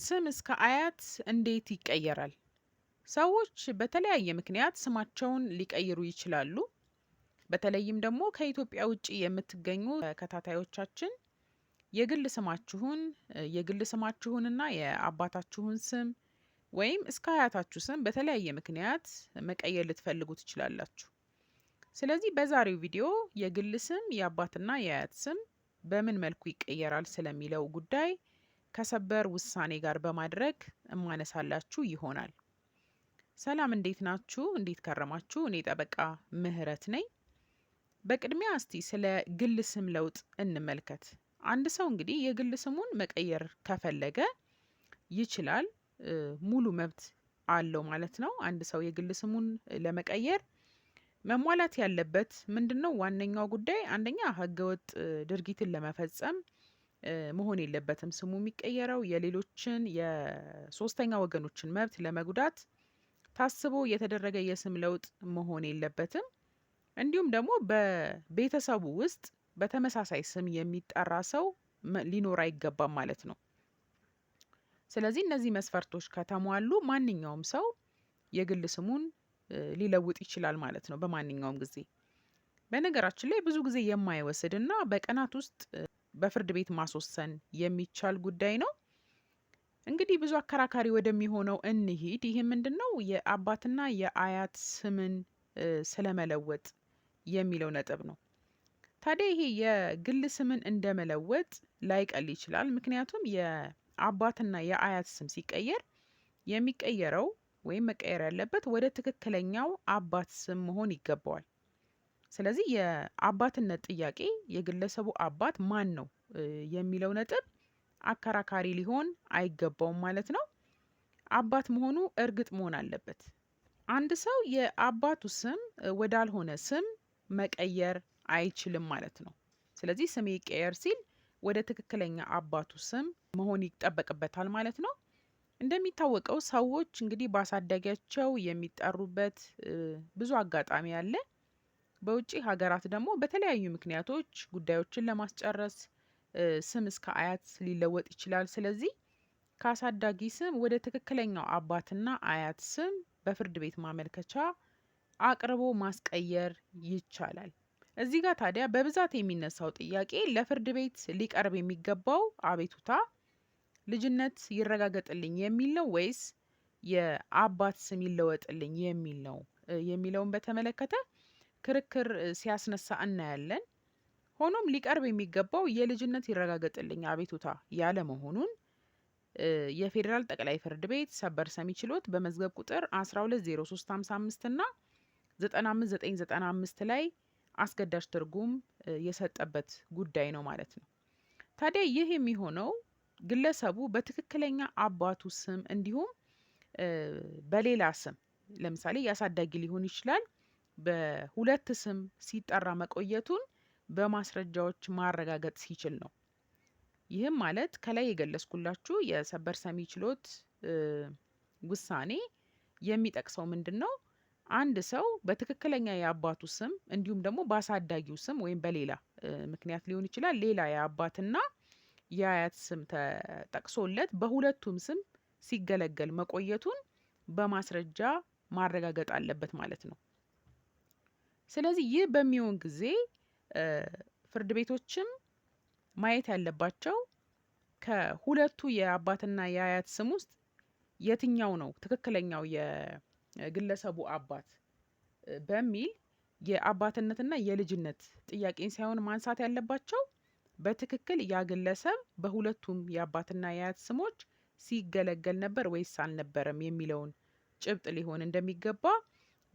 ስም እስከ አያት እንዴት ይቀየራል? ሰዎች በተለያየ ምክንያት ስማቸውን ሊቀይሩ ይችላሉ። በተለይም ደግሞ ከኢትዮጵያ ውጪ የምትገኙ ተከታታዮቻችን የግል ስማችሁንና የአባታችሁን ስም ወይም እስከ አያታችሁ ስም በተለያየ ምክንያት መቀየር ልትፈልጉ ትችላላችሁ። ስለዚህ በዛሬው ቪዲዮ የግል ስም፣ የአባትና የአያት ስም በምን መልኩ ይቀየራል ስለሚለው ጉዳይ ከሰበር ውሳኔ ጋር በማድረግ እማነሳላችሁ ይሆናል። ሰላም፣ እንዴት ናችሁ? እንዴት ከረማችሁ? እኔ ጠበቃ ምህረት ነኝ። በቅድሚያ እስቲ ስለ ግል ስም ለውጥ እንመልከት። አንድ ሰው እንግዲህ የግል ስሙን መቀየር ከፈለገ ይችላል፣ ሙሉ መብት አለው ማለት ነው። አንድ ሰው የግል ስሙን ለመቀየር መሟላት ያለበት ምንድነው? ዋነኛው ጉዳይ አንደኛ ህገወጥ ድርጊትን ለመፈጸም መሆን የለበትም። ስሙ የሚቀየረው የሌሎችን የሶስተኛ ወገኖችን መብት ለመጉዳት ታስቦ የተደረገ የስም ለውጥ መሆን የለበትም። እንዲሁም ደግሞ በቤተሰቡ ውስጥ በተመሳሳይ ስም የሚጠራ ሰው ሊኖር አይገባም ማለት ነው። ስለዚህ እነዚህ መስፈርቶች ከተሟሉ ማንኛውም ሰው የግል ስሙን ሊለውጥ ይችላል ማለት ነው በማንኛውም ጊዜ። በነገራችን ላይ ብዙ ጊዜ የማይወስድና በቀናት ውስጥ በፍርድ ቤት ማስወሰን የሚቻል ጉዳይ ነው። እንግዲህ ብዙ አከራካሪ ወደሚሆነው እንሂድ። ይህ ምንድነው? የአባትና የአያት ስምን ስለመለወጥ የሚለው ነጥብ ነው። ታዲያ ይሄ የግል ስምን እንደመለወጥ ላይቀል ይችላል። ምክንያቱም የአባትና የአያት ስም ሲቀየር የሚቀየረው ወይም መቀየር ያለበት ወደ ትክክለኛው አባት ስም መሆን ይገባዋል። ስለዚህ የአባትነት ጥያቄ የግለሰቡ አባት ማን ነው የሚለው ነጥብ አከራካሪ ሊሆን አይገባውም ማለት ነው። አባት መሆኑ እርግጥ መሆን አለበት። አንድ ሰው የአባቱ ስም ወዳልሆነ ስም መቀየር አይችልም ማለት ነው። ስለዚህ ስም ይቀየር ሲል ወደ ትክክለኛ አባቱ ስም መሆን ይጠበቅበታል ማለት ነው። እንደሚታወቀው ሰዎች እንግዲህ በአሳዳጊያቸው የሚጠሩበት ብዙ አጋጣሚ አለ። በውጪ ሀገራት ደግሞ በተለያዩ ምክንያቶች ጉዳዮችን ለማስጨረስ ስም እስከ አያት ሊለወጥ ይችላል። ስለዚህ ከአሳዳጊ ስም ወደ ትክክለኛው አባትና አያት ስም በፍርድ ቤት ማመልከቻ አቅርቦ ማስቀየር ይቻላል። እዚህ ጋር ታዲያ በብዛት የሚነሳው ጥያቄ ለፍርድ ቤት ሊቀርብ የሚገባው አቤቱታ ልጅነት ይረጋገጥልኝ የሚል ነው ወይስ የአባት ስም ይለወጥልኝ የሚል ነው የሚለውን በተመለከተ ክርክር ሲያስነሳ እናያለን። ሆኖም ሊቀርብ የሚገባው የልጅነት ይረጋገጥልኝ አቤቱታ ያለ መሆኑን የፌዴራል ጠቅላይ ፍርድ ቤት ሰበር ሰሚ ችሎት በመዝገብ ቁጥር 120355 እና 95995 ላይ አስገዳጅ ትርጉም የሰጠበት ጉዳይ ነው ማለት ነው። ታዲያ ይህ የሚሆነው ግለሰቡ በትክክለኛ አባቱ ስም እንዲሁም በሌላ ስም ለምሳሌ ያሳዳጊ ሊሆን ይችላል በሁለት ስም ሲጠራ መቆየቱን በማስረጃዎች ማረጋገጥ ሲችል ነው። ይህም ማለት ከላይ የገለጽኩላችሁ የሰበር ሰሚ ችሎት ውሳኔ የሚጠቅሰው ምንድነው? አንድ ሰው በትክክለኛ የአባቱ ስም እንዲሁም ደግሞ በአሳዳጊው ስም ወይም በሌላ ምክንያት ሊሆን ይችላል ሌላ የአባትና የአያት ስም ተጠቅሶለት በሁለቱም ስም ሲገለገል መቆየቱን በማስረጃ ማረጋገጥ አለበት ማለት ነው። ስለዚህ ይህ በሚሆን ጊዜ ፍርድ ቤቶችም ማየት ያለባቸው ከሁለቱ የአባትና የአያት ስም ውስጥ የትኛው ነው ትክክለኛው የግለሰቡ አባት በሚል የአባትነትና የልጅነት ጥያቄን ሳይሆን ማንሳት ያለባቸው በትክክል ያ ግለሰብ በሁለቱም የአባትና የአያት ስሞች ሲገለገል ነበር ወይስ አልነበረም የሚለውን ጭብጥ ሊሆን እንደሚገባ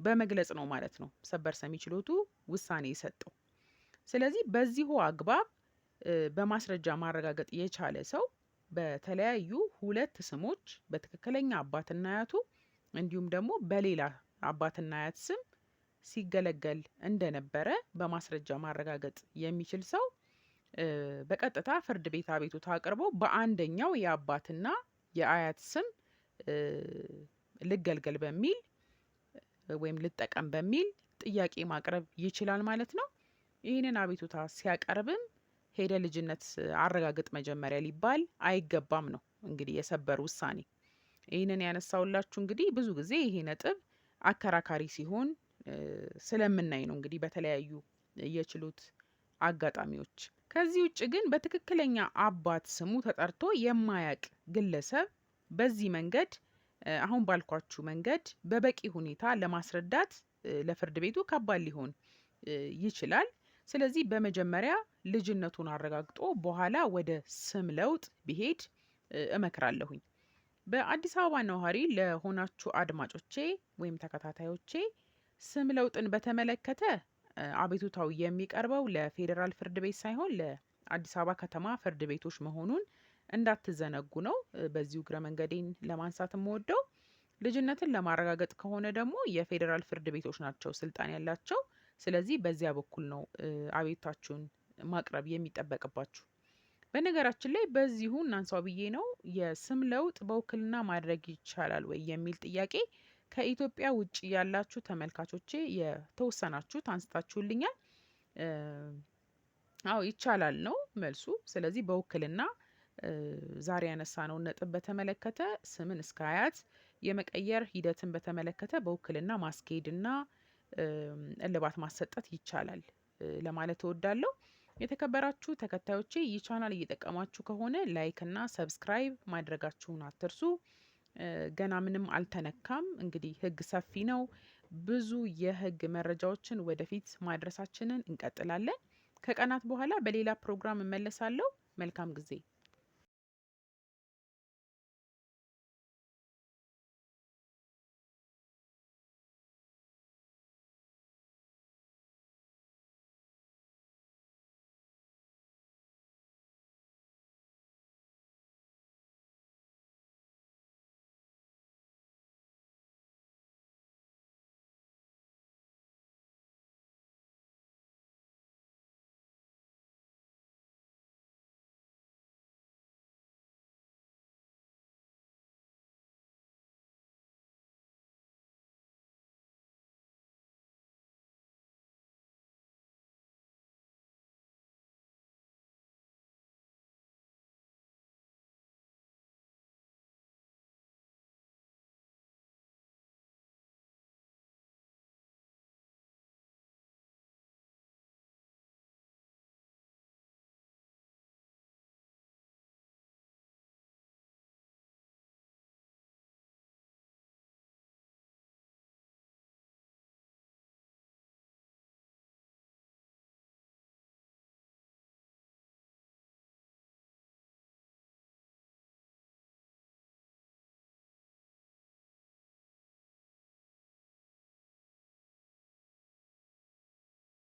በመግለጽ ነው ማለት ነው ሰበር ሰሚ ችሎቱ ውሳኔ የሰጠው። ስለዚህ በዚሁ አግባብ በማስረጃ ማረጋገጥ የቻለ ሰው በተለያዩ ሁለት ስሞች በትክክለኛ አባትና አያቱ እንዲሁም ደግሞ በሌላ አባትና አያት ስም ሲገለገል እንደነበረ በማስረጃ ማረጋገጥ የሚችል ሰው በቀጥታ ፍርድ ቤት አቤቱታ አቅርቦ በአንደኛው የአባትና የአያት ስም ልገልገል በሚል ወይም ልጠቀም በሚል ጥያቄ ማቅረብ ይችላል ማለት ነው። ይህንን አቤቱታ ሲያቀርብም ሄደ ልጅነት አረጋግጥ መጀመሪያ ሊባል አይገባም ነው። እንግዲህ የሰበር ውሳኔ። ይህንን ያነሳውላችሁ እንግዲህ ብዙ ጊዜ ይሄ ነጥብ አከራካሪ ሲሆን ስለምናይ ነው እንግዲህ በተለያዩ የችሎት አጋጣሚዎች። ከዚህ ውጭ ግን በትክክለኛ አባት ስሙ ተጠርቶ የማያቅ ግለሰብ በዚህ መንገድ አሁን ባልኳችሁ መንገድ በበቂ ሁኔታ ለማስረዳት ለፍርድ ቤቱ ከባድ ሊሆን ይችላል። ስለዚህ በመጀመሪያ ልጅነቱን አረጋግጦ በኋላ ወደ ስም ለውጥ ቢሄድ እመክራለሁኝ። በአዲስ አበባ ነዋሪ ለሆናችሁ አድማጮቼ ወይም ተከታታዮቼ ስም ለውጥን በተመለከተ አቤቱታው የሚቀርበው ለፌዴራል ፍርድ ቤት ሳይሆን ለአዲስ አበባ ከተማ ፍርድ ቤቶች መሆኑን እንዳትዘነጉ ነው በዚሁ እግረ መንገዴን ለማንሳት የምወደው። ልጅነትን ለማረጋገጥ ከሆነ ደግሞ የፌዴራል ፍርድ ቤቶች ናቸው ስልጣን ያላቸው። ስለዚህ በዚያ በኩል ነው አቤቱታችሁን ማቅረብ የሚጠበቅባችሁ። በነገራችን ላይ በዚሁ እናንሳው ብዬ ነው የስም ለውጥ በውክልና ማድረግ ይቻላል ወይ የሚል ጥያቄ ከኢትዮጵያ ውጭ ያላችሁ ተመልካቾቼ የተወሰናችሁት አንስታችሁልኛል። አዎ ይቻላል ነው መልሱ። ስለዚህ በውክልና ዛሬ ያነሳነውን ነጥብ በተመለከተ ስምን እስከ አያት የመቀየር ሂደትን በተመለከተ በውክልና ማስኬድና እልባት ማሰጠት ይቻላል ለማለት እወዳለሁ። የተከበራችሁ ተከታዮቼ ይህ ቻናል እየጠቀማችሁ ከሆነ ላይክ እና ሰብስክራይብ ማድረጋችሁን አትርሱ። ገና ምንም አልተነካም። እንግዲህ ህግ ሰፊ ነው። ብዙ የህግ መረጃዎችን ወደፊት ማድረሳችንን እንቀጥላለን። ከቀናት በኋላ በሌላ ፕሮግራም እመለሳለሁ። መልካም ጊዜ